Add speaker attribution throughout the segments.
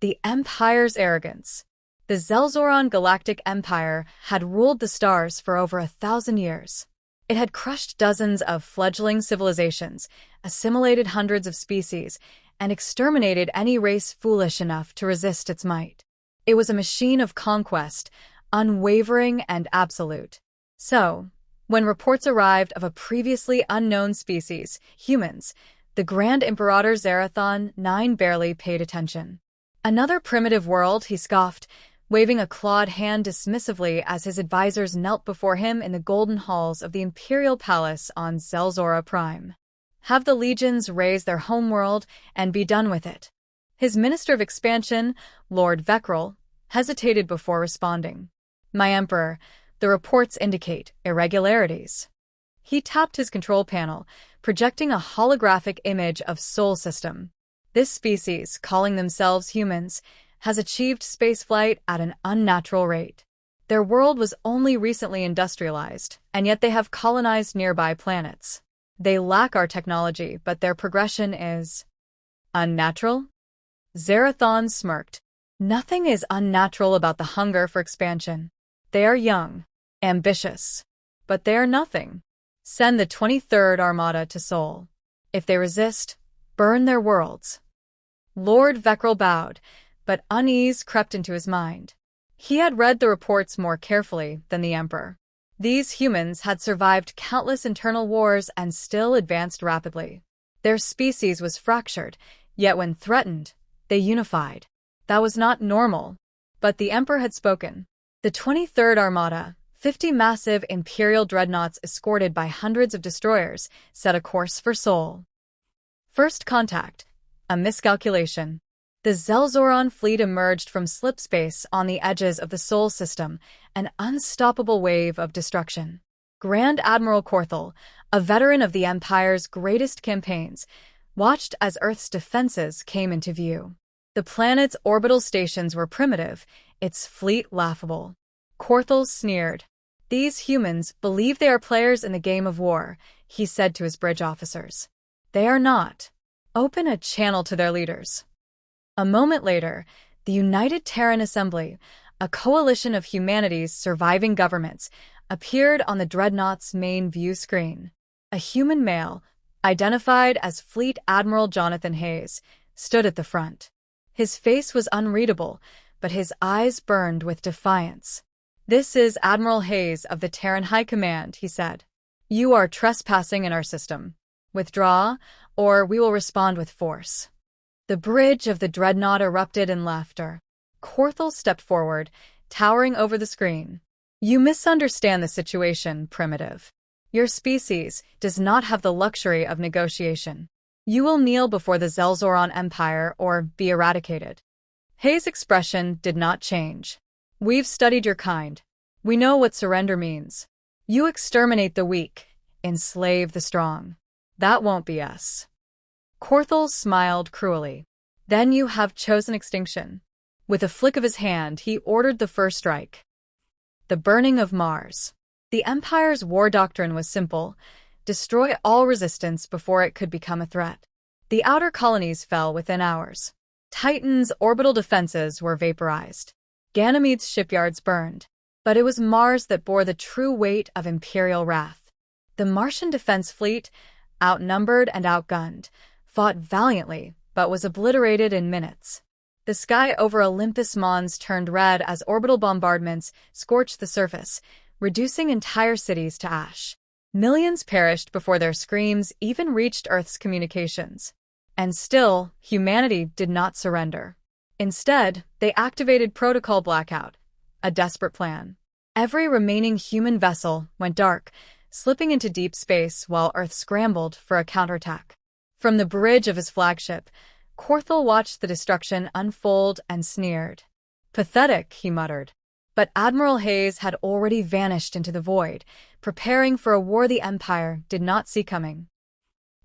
Speaker 1: The Empire's arrogance. The Xel'Zoran Galactic Empire had ruled the stars for over 1,000 years. It had crushed dozens of fledgling civilizations, assimilated hundreds of species, and exterminated any race foolish enough to resist its might. It was a machine of conquest, unwavering and absolute. So, when reports arrived of a previously unknown species, humans, the Grand Imperator Xerathon 9 barely paid attention. Another primitive world, he scoffed, waving a clawed hand dismissively as his advisors knelt before him in the golden halls of the Imperial Palace on Xel'Zora Prime. Have the legions raise their homeworld and be done with it. His Minister of Expansion, Lord Veckrel, hesitated before responding. My Emperor, the reports indicate irregularities. He tapped his control panel, projecting a holographic image of Sol System. This species, calling themselves humans, has achieved spaceflight at an unnatural rate. Their world was only recently industrialized, and yet they have colonized nearby planets. They lack our technology, but their progression is unnatural? Xerathon smirked. Nothing is unnatural about the hunger for expansion. They are young, ambitious, but they are nothing. Send the 23rd Armada to Sol. If they resist, burn their worlds. Lord Veckrel bowed, but unease crept into his mind. He had read the reports more carefully than the Emperor. These humans had survived countless internal wars and still advanced rapidly. Their species was fractured, yet when threatened, they unified. That was not normal. But the Emperor had spoken. The 23rd Armada, 50 massive Imperial dreadnoughts escorted by hundreds of destroyers, set a course for Sol. First contact. A miscalculation. The Xel'Zoran fleet emerged from slipspace on the edges of the Sol system, an unstoppable wave of destruction. Grand Admiral Korthel, a veteran of the Empire's greatest campaigns, watched as Earth's defenses came into view. The planet's orbital stations were primitive, its fleet laughable. Korthel sneered. These humans believe they are players in the game of war, he said to his bridge officers. They are not. Open a channel to their leaders. A moment later, the United Terran Assembly, a coalition of humanity's surviving governments, appeared on the dreadnought's main view screen. A human male, identified as Fleet Admiral Jonathan Hayes, stood at the front. His face was unreadable, but his eyes burned with defiance. This is Admiral Hayes of the Terran High Command, he said. You are trespassing in our system. Withdraw, or we will respond with force. The bridge of the dreadnought erupted in laughter. Korthel stepped forward, towering over the screen. You misunderstand the situation, primitive. Your species does not have the luxury of negotiation. You will kneel before the Xel'Zoran Empire or be eradicated. Hayes' expression did not change. We've studied your kind. We know what surrender means. You exterminate the weak, enslave the strong. That won't be us. Korthel smiled cruelly. Then you have chosen extinction. With a flick of his hand, he ordered the first strike. The burning of Mars. The Empire's war doctrine was simple: destroy all resistance before it could become a threat. The outer colonies fell within hours. Titan's orbital defenses were vaporized. Ganymede's shipyards burned. But it was Mars that bore the true weight of Imperial wrath. The Martian defense fleet, outnumbered and outgunned, fought valiantly, but was obliterated in minutes. The sky over Olympus Mons turned red as orbital bombardments scorched the surface, reducing entire cities to ash. Millions perished before their screams even reached Earth's communications. And still, humanity did not surrender. Instead, they activated Protocol Blackout, a desperate plan. Every remaining human vessel went dark, slipping into deep space while Earth scrambled for a counterattack. From the bridge of his flagship, Korthel watched the destruction unfold and sneered. Pathetic, he muttered. But Admiral Hayes had already vanished into the void, preparing for a war the Empire did not see coming.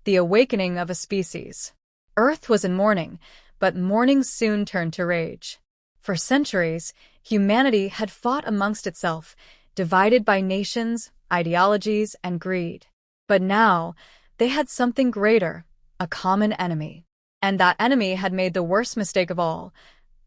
Speaker 1: The awakening of a species. Earth was in mourning, but mourning soon turned to rage. For centuries, humanity had fought amongst itself, divided by nations, ideologies, and greed. But now, they had something greater, a common enemy. And that enemy had made the worst mistake of all.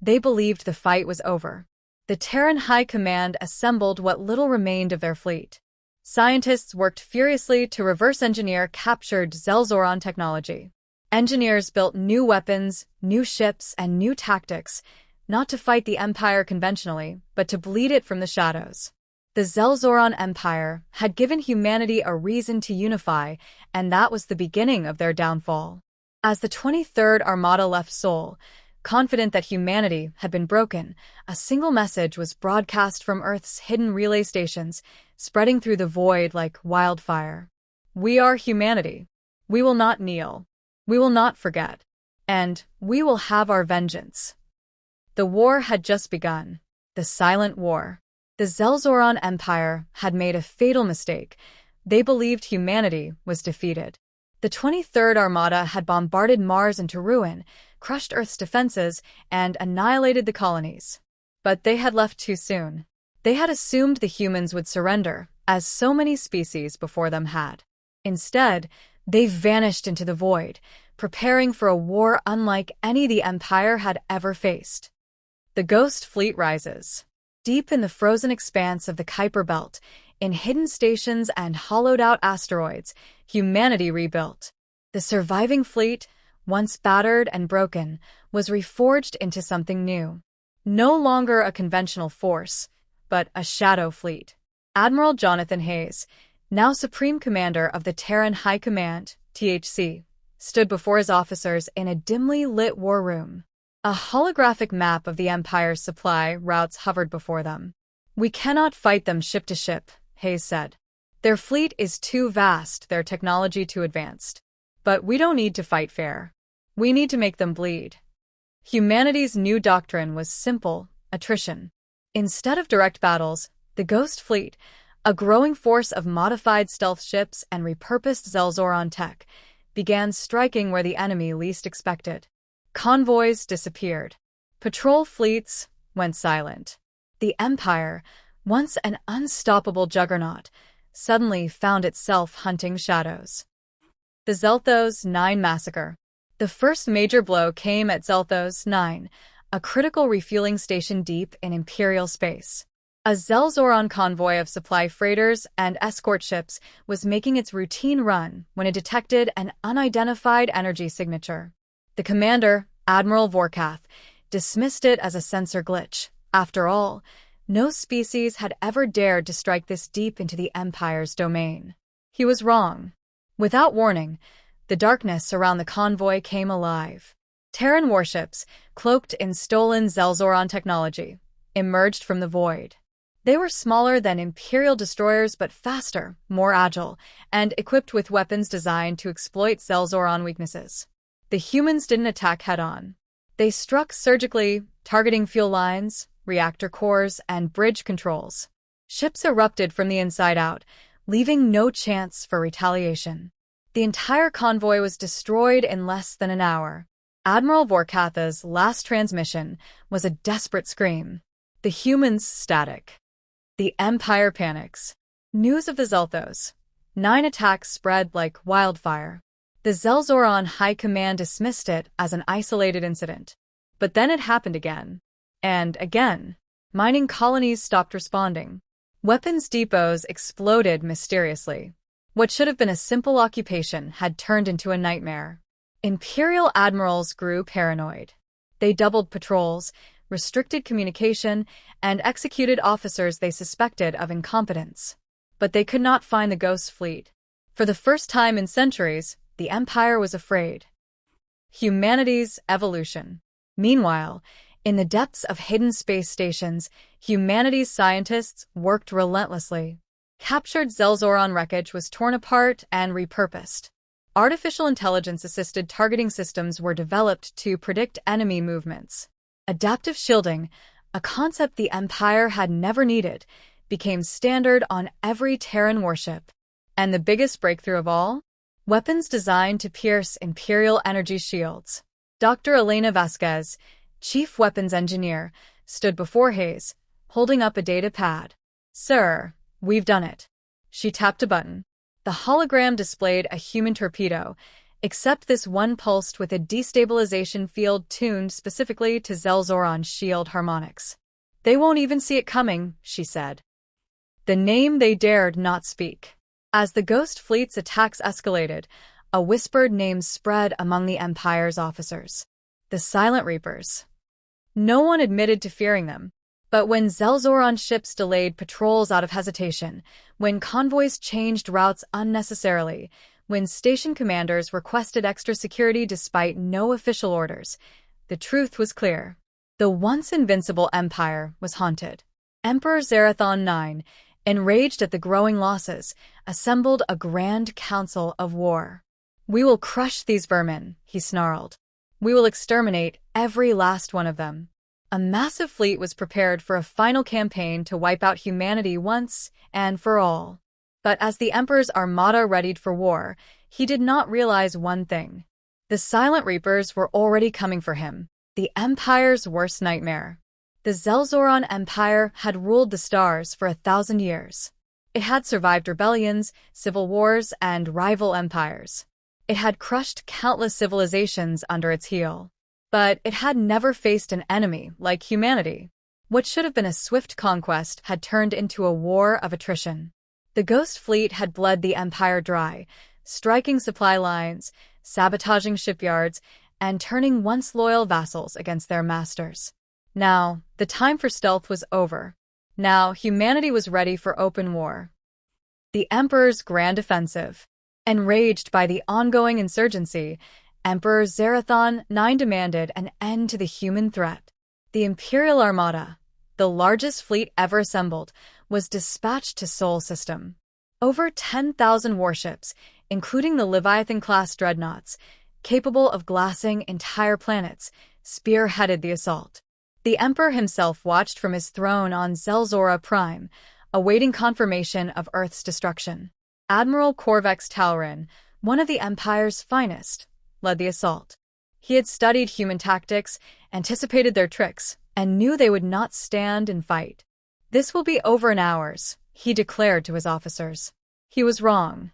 Speaker 1: They believed the fight was over. The Terran High Command assembled what little remained of their fleet. Scientists worked furiously to reverse-engineer captured Xel'Zoran technology. Engineers built new weapons, new ships, and new tactics, not to fight the Empire conventionally, but to bleed it from the shadows. The Xel'Zoran Empire had given humanity a reason to unify, and that was the beginning of their downfall. As the 23rd Armada left Sol, confident that humanity had been broken, a single message was broadcast from Earth's hidden relay stations, spreading through the void like wildfire. We are humanity. We will not kneel. We will not forget. And we will have our vengeance. The war had just begun. The silent war. The Xel'Zoran Empire had made a fatal mistake. They believed humanity was defeated. The 23rd Armada had bombarded Mars into ruin, crushed Earth's defenses, and annihilated the colonies. But they had left too soon. They had assumed the humans would surrender, as so many species before them had. Instead, they vanished into the void, preparing for a war unlike any the Empire had ever faced. The Ghost Fleet rises. Deep in the frozen expanse of the Kuiper Belt, in hidden stations and hollowed-out asteroids, humanity rebuilt. The surviving fleet, once battered and broken, was reforged into something new. No longer a conventional force, but a shadow fleet. Admiral Jonathan Hayes, now Supreme Commander of the Terran High Command, THC, stood before his officers in a dimly lit war room. A holographic map of the Empire's supply routes hovered before them. "We cannot fight them ship to ship," Hayes said. "Their fleet is too vast, their technology too advanced. But we don't need to fight fair. We need to make them bleed." Humanity's new doctrine was simple: attrition. Instead of direct battles, the Ghost Fleet, a growing force of modified stealth ships and repurposed Xel'Zoran tech, began striking where the enemy least expected. Convoys disappeared. Patrol fleets went silent. The Empire, once an unstoppable juggernaut, suddenly found itself hunting shadows. The Xel'Thos 9 massacre. The first major blow came at Xel'Thos 9, a critical refueling station deep in Imperial space. A Xel'Zoran convoy of supply freighters and escort ships was making its routine run when it detected an unidentified energy signature. The commander, Admiral Vorkath, dismissed it as a sensor glitch. After all, no species had ever dared to strike this deep into the Empire's domain. He was wrong. Without warning, the darkness around the convoy came alive. Terran warships, cloaked in stolen Xel'Zoran technology, emerged from the void. They were smaller than Imperial destroyers but faster, more agile, and equipped with weapons designed to exploit Xel'Zoran weaknesses. The humans didn't attack head-on. They struck surgically, targeting fuel lines, reactor cores, and bridge controls. Ships erupted from the inside out, leaving no chance for retaliation. The entire convoy was destroyed in less than an hour. Admiral Vorkath's last transmission was a desperate scream. The humans static. The Empire panics. News of the Xel'Thos 9 attacks spread like wildfire. The Xel'Zoran High Command dismissed it as an isolated incident. But then it happened again. And again. Mining colonies stopped responding. Weapons depots exploded mysteriously. What should have been a simple occupation had turned into a nightmare. Imperial admirals grew paranoid. They doubled patrols, restricted communication, and executed officers they suspected of incompetence. But they could not find the Ghost Fleet. For the first time in centuries, the Empire was afraid. Humanity's evolution. Meanwhile, in the depths of hidden space stations, humanity's scientists worked relentlessly. Captured Xel'Zoran wreckage was torn apart and repurposed. Artificial intelligence-assisted targeting systems were developed to predict enemy movements. Adaptive shielding, a concept the Empire had never needed, became standard on every Terran warship. And the biggest breakthrough of all? Weapons designed to pierce Imperial energy shields. Dr. Elena Vasquez, chief weapons engineer, stood before Hayes, holding up a data pad. "Sir, we've done it." She tapped a button. The hologram displayed a human torpedo, except this one pulsed with a destabilization field tuned specifically to Xel'Zoran's shield harmonics. "They won't even see it coming," she said. The name they dared not speak. As the Ghost Fleet's attacks escalated, a whispered name spread among the Empire's officers. The Silent Reapers. No one admitted to fearing them. But when Xel'Zoran ships delayed patrols out of hesitation, when convoys changed routes unnecessarily, when station commanders requested extra security despite no official orders, the truth was clear. The once invincible empire was haunted. Emperor Xerathon IX, enraged at the growing losses, assembled a grand council of war. "We will crush these vermin," he snarled. "We will exterminate every last one of them." A massive fleet was prepared for a final campaign to wipe out humanity once and for all. But as the Emperor's armada readied for war, he did not realize one thing. The Silent Reapers were already coming for him, the Empire's worst nightmare. The Xel'Zoran Empire had ruled the stars for 1,000 years. It had survived rebellions, civil wars, and rival empires. It had crushed countless civilizations under its heel. But it had never faced an enemy like humanity. What should have been a swift conquest had turned into a war of attrition. The Ghost Fleet had bled the Empire dry, striking supply lines, sabotaging shipyards, and turning once loyal vassals against their masters. Now, the time for stealth was over. Now, humanity was ready for open war. The Emperor's grand offensive. Enraged by the ongoing insurgency, Emperor Xerathon IX demanded an end to the human threat. The Imperial Armada, the largest fleet ever assembled, was dispatched to Sol System. Over 10,000 warships, including the Leviathan-class dreadnoughts, capable of glassing entire planets, spearheaded the assault. The Emperor himself watched from his throne on Xel'Zora Prime, awaiting confirmation of Earth's destruction. Admiral Corvex Talrin, one of the Empire's finest, led the assault. He had studied human tactics, anticipated their tricks, and knew they would not stand and fight. "This will be over in hours," he declared to his officers. He was wrong.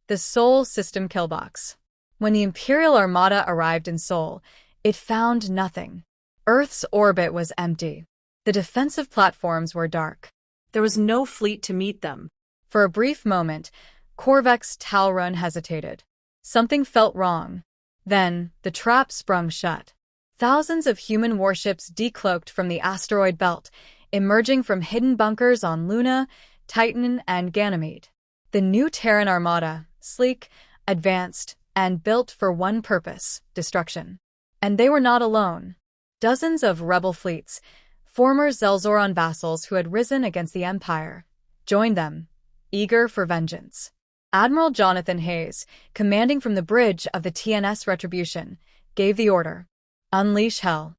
Speaker 1: The Sol System Killbox. When the Imperial Armada arrived in Sol, it found nothing. Earth's orbit was empty. The defensive platforms were dark. There was no fleet to meet them. For a brief moment, Corvex Talrin hesitated. Something felt wrong. Then, the trap sprung shut. Thousands of human warships decloaked from the asteroid belt, emerging from hidden bunkers on Luna, Titan, and Ganymede. The new Terran Armada, sleek, advanced, and built for one purpose, destruction. And they were not alone. Dozens of rebel fleets, former Xel'Zoran vassals who had risen against the Empire, joined them, eager for vengeance. Admiral Jonathan Hayes, commanding from the bridge of the TNS Retribution, gave the order, "Unleash hell."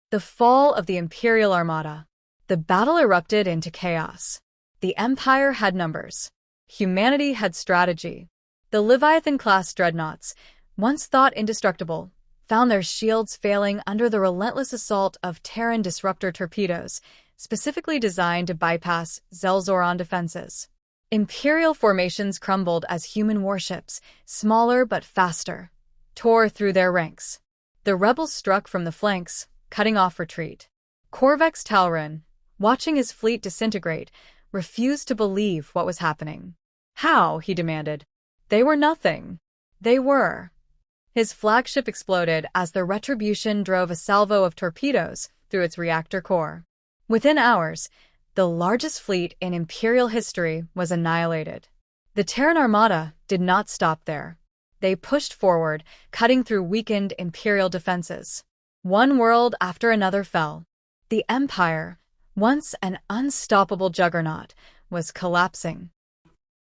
Speaker 1: The fall of the Imperial Armada. The battle erupted into chaos. The Empire had numbers. Humanity had strategy. The Leviathan-class dreadnoughts, once thought indestructible, found their shields failing under the relentless assault of Terran disruptor torpedoes, specifically designed to bypass Xel'Zoran defenses. Imperial formations crumbled as human warships, smaller but faster, tore through their ranks. The rebels struck from the flanks, cutting off retreat. Corvex Talrin, watching his fleet disintegrate, refused to believe what was happening. "How?" he demanded. "They were nothing." They were. His flagship exploded as the Retribution drove a salvo of torpedoes through its reactor core. Within hours, the largest fleet in Imperial history was annihilated. The Terran Armada did not stop there. They pushed forward, cutting through weakened Imperial defenses. One world after another fell. The Empire, once an unstoppable juggernaut, was collapsing.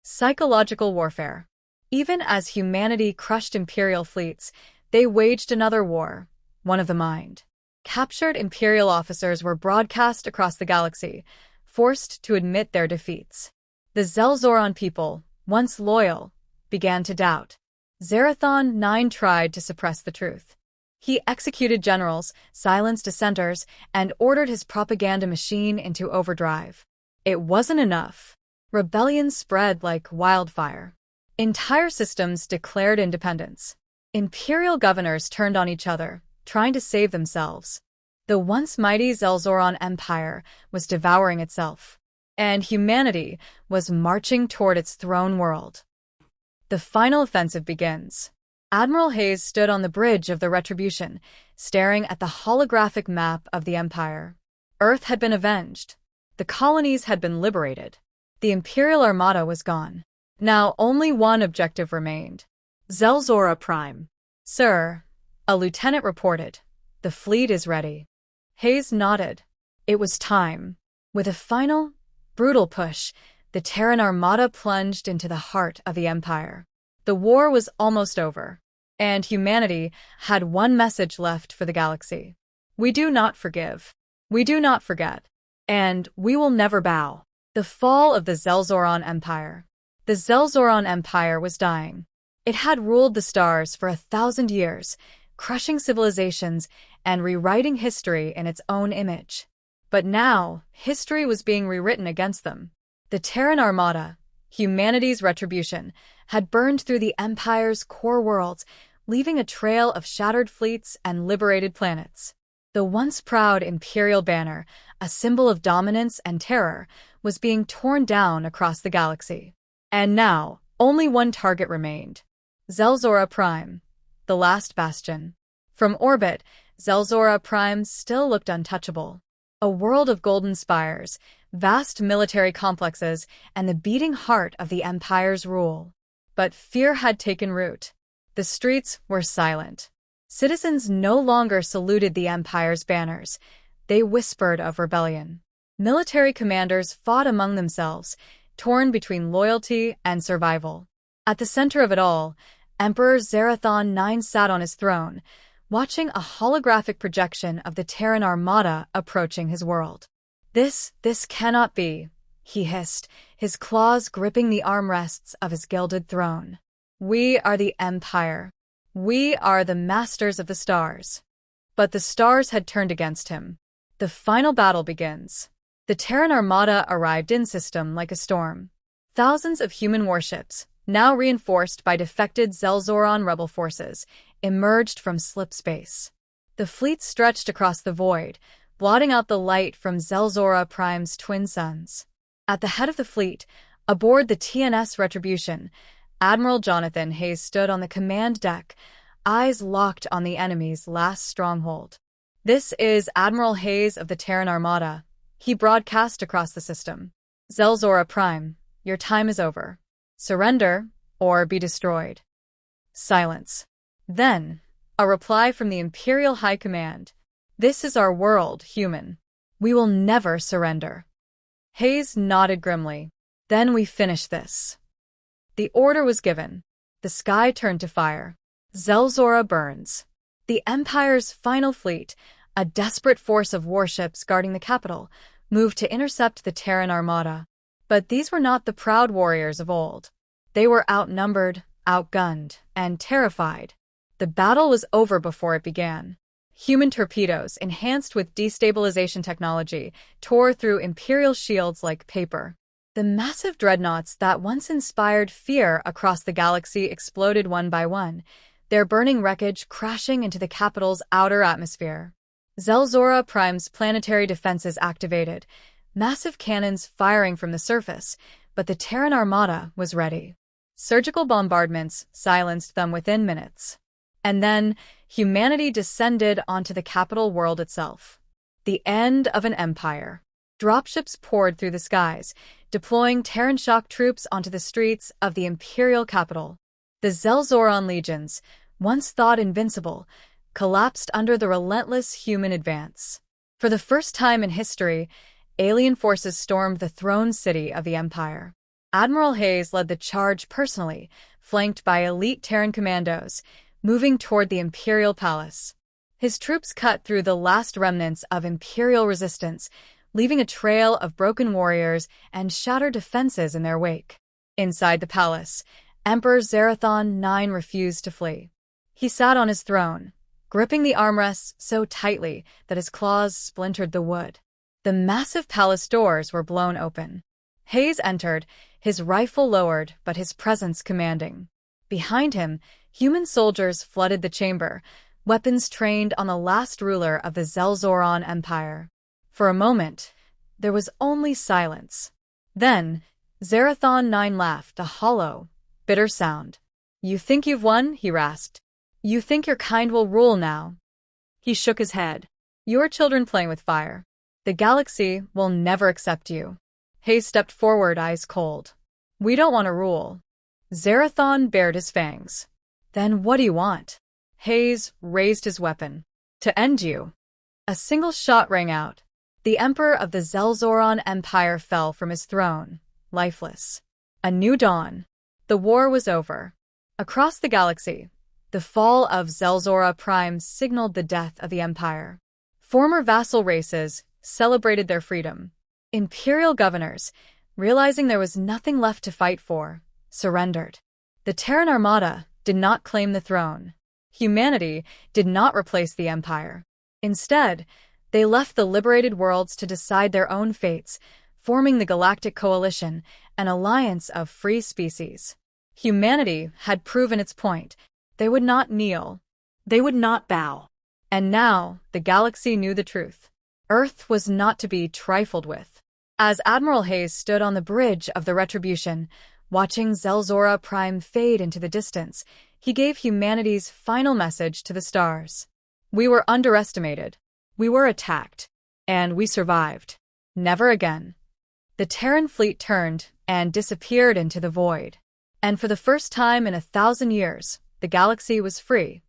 Speaker 1: Psychological warfare. Even as humanity crushed Imperial fleets, they waged another war, one of the mind. Captured Imperial officers were broadcast across the galaxy, forced to admit their defeats. The Xel'Zoran people, once loyal, began to doubt. Xerathon IX tried to suppress the truth. He executed generals, silenced dissenters, and ordered his propaganda machine into overdrive. It wasn't enough. Rebellion spread like wildfire. Entire systems declared independence. Imperial governors turned on each other, trying to save themselves. The once mighty Xel'Zoran Empire was devouring itself, and humanity was marching toward its throne world. The final offensive begins. Admiral Hayes stood on the bridge of the Retribution, staring at the holographic map of the Empire. Earth had been avenged. The colonies had been liberated. The Imperial Armada was gone. Now only one objective remained. Xel'Zoran Prime. Sir, a lieutenant reported. The fleet is ready. Hayes nodded. It was time. With a final, brutal push, the Terran Armada plunged into the heart of the Empire. The war was almost over, and humanity had one message left for the galaxy. We do not forgive. We do not forget. And we will never bow. The fall of the Xel'Zoran Empire. The Xel'Zoran Empire was dying. It had ruled the stars for 1,000 years, crushing civilizations and rewriting history in its own image. But now, history was being rewritten against them. The Terran Armada, humanity's retribution, had burned through the Empire's core worlds, leaving a trail of shattered fleets and liberated planets. The once proud Imperial banner, a symbol of dominance and terror, was being torn down across the galaxy. And now, only one target remained. Xel'Zoran Prime, the last bastion. From orbit, Xel'Zoran Prime still looked untouchable. A world of golden spires, vast military complexes, and the beating heart of the Empire's rule. But fear had taken root. The streets were silent. Citizens no longer saluted the Empire's banners. They whispered of rebellion. Military commanders fought among themselves, torn between loyalty and survival. At the center of it all, Emperor Xerathon IX sat on his throne, watching a holographic projection of the Terran Armada approaching his world. This cannot be, he hissed, his claws gripping the armrests of his gilded throne. We are the Empire. We are the masters of the stars. But the stars had turned against him. The final battle begins. The Terran Armada arrived in system like a storm. Thousands of human warships, now reinforced by defected Xel'Zoran rebel forces, emerged from slip space. The fleet stretched across the void, blotting out the light from Xel'Zoran Prime's twin suns. At the head of the fleet, aboard the TNS Retribution, Admiral Jonathan Hayes stood on the command deck, eyes locked on the enemy's last stronghold. This is Admiral Hayes of the Terran Armada. He broadcast across the system. Xel'Zoran Prime, your time is over. Surrender, or be destroyed. Silence. Then, a reply from the Imperial High Command. This is our world, human. We will never surrender. Hayes nodded grimly. Then we finish this. The order was given. The sky turned to fire. Xel'Zoran burns. The Empire's final fleet, a desperate force of warships guarding the capital, moved to intercept the Terran Armada. But these were not the proud warriors of old. They were outnumbered, outgunned, and terrified. The battle was over before it began. Human torpedoes, enhanced with destabilization technology, tore through Imperial shields like paper. The massive dreadnoughts that once inspired fear across the galaxy exploded one by one, their burning wreckage crashing into the capital's outer atmosphere. Xel'Zoran Prime's planetary defenses activated, massive cannons firing from the surface, but the Terran Armada was ready. Surgical bombardments silenced them within minutes. And then, humanity descended onto the capital world itself. The end of an empire. Dropships poured through the skies, deploying Terran shock troops onto the streets of the imperial capital. The Xel'Zoran legions, once thought invincible, collapsed under the relentless human advance. For the first time in history, alien forces stormed the throne city of the Empire. Admiral Hayes led the charge personally, flanked by elite Terran commandos, moving toward the Imperial Palace. His troops cut through the last remnants of Imperial resistance, leaving a trail of broken warriors and shattered defenses in their wake. Inside the palace, Emperor Xerathon IX refused to flee. He sat on his throne, gripping the armrests so tightly that his claws splintered the wood. The massive palace doors were blown open. Hayes entered, his rifle lowered but his presence commanding. Behind him, Human soldiers flooded the chamber, weapons trained on the last ruler of the Xel'Zoran Empire. For a moment, there was only silence. Then, Zerathon 9 laughed, a hollow, bitter sound. "You think you've won?" he rasped. "You think your kind will rule now?" He shook his head. "You're children playing with fire. The galaxy will never accept you." Hayes stepped forward, eyes cold. "We don't want to rule." Zerathon bared his fangs. "Then what do you want?" Hayes raised his weapon. "To end you." A single shot rang out. The Emperor of the Xel'Zoran Empire fell from his throne, lifeless. A new dawn. The war was over. Across the galaxy, the fall of Xel'Zora Prime signaled the death of the Empire. Former vassal races celebrated their freedom. Imperial governors, realizing there was nothing left to fight for, surrendered. The Terran armada did not claim the throne. Humanity did not replace the Empire. Instead, they left the liberated worlds to decide their own fates, forming the Galactic Coalition, an alliance of free species. Humanity had proven its point. They would not kneel. They would not bow. And now, the galaxy knew the truth. Earth was not to be trifled with. As Admiral Hayes stood on the bridge of the Retribution, watching Xel'Zora Prime fade into the distance, he gave humanity's final message to the stars. We were underestimated. We were attacked. And we survived. Never again. The Terran Fleet turned and disappeared into the void. And for the first time in 1,000 years, the galaxy was free.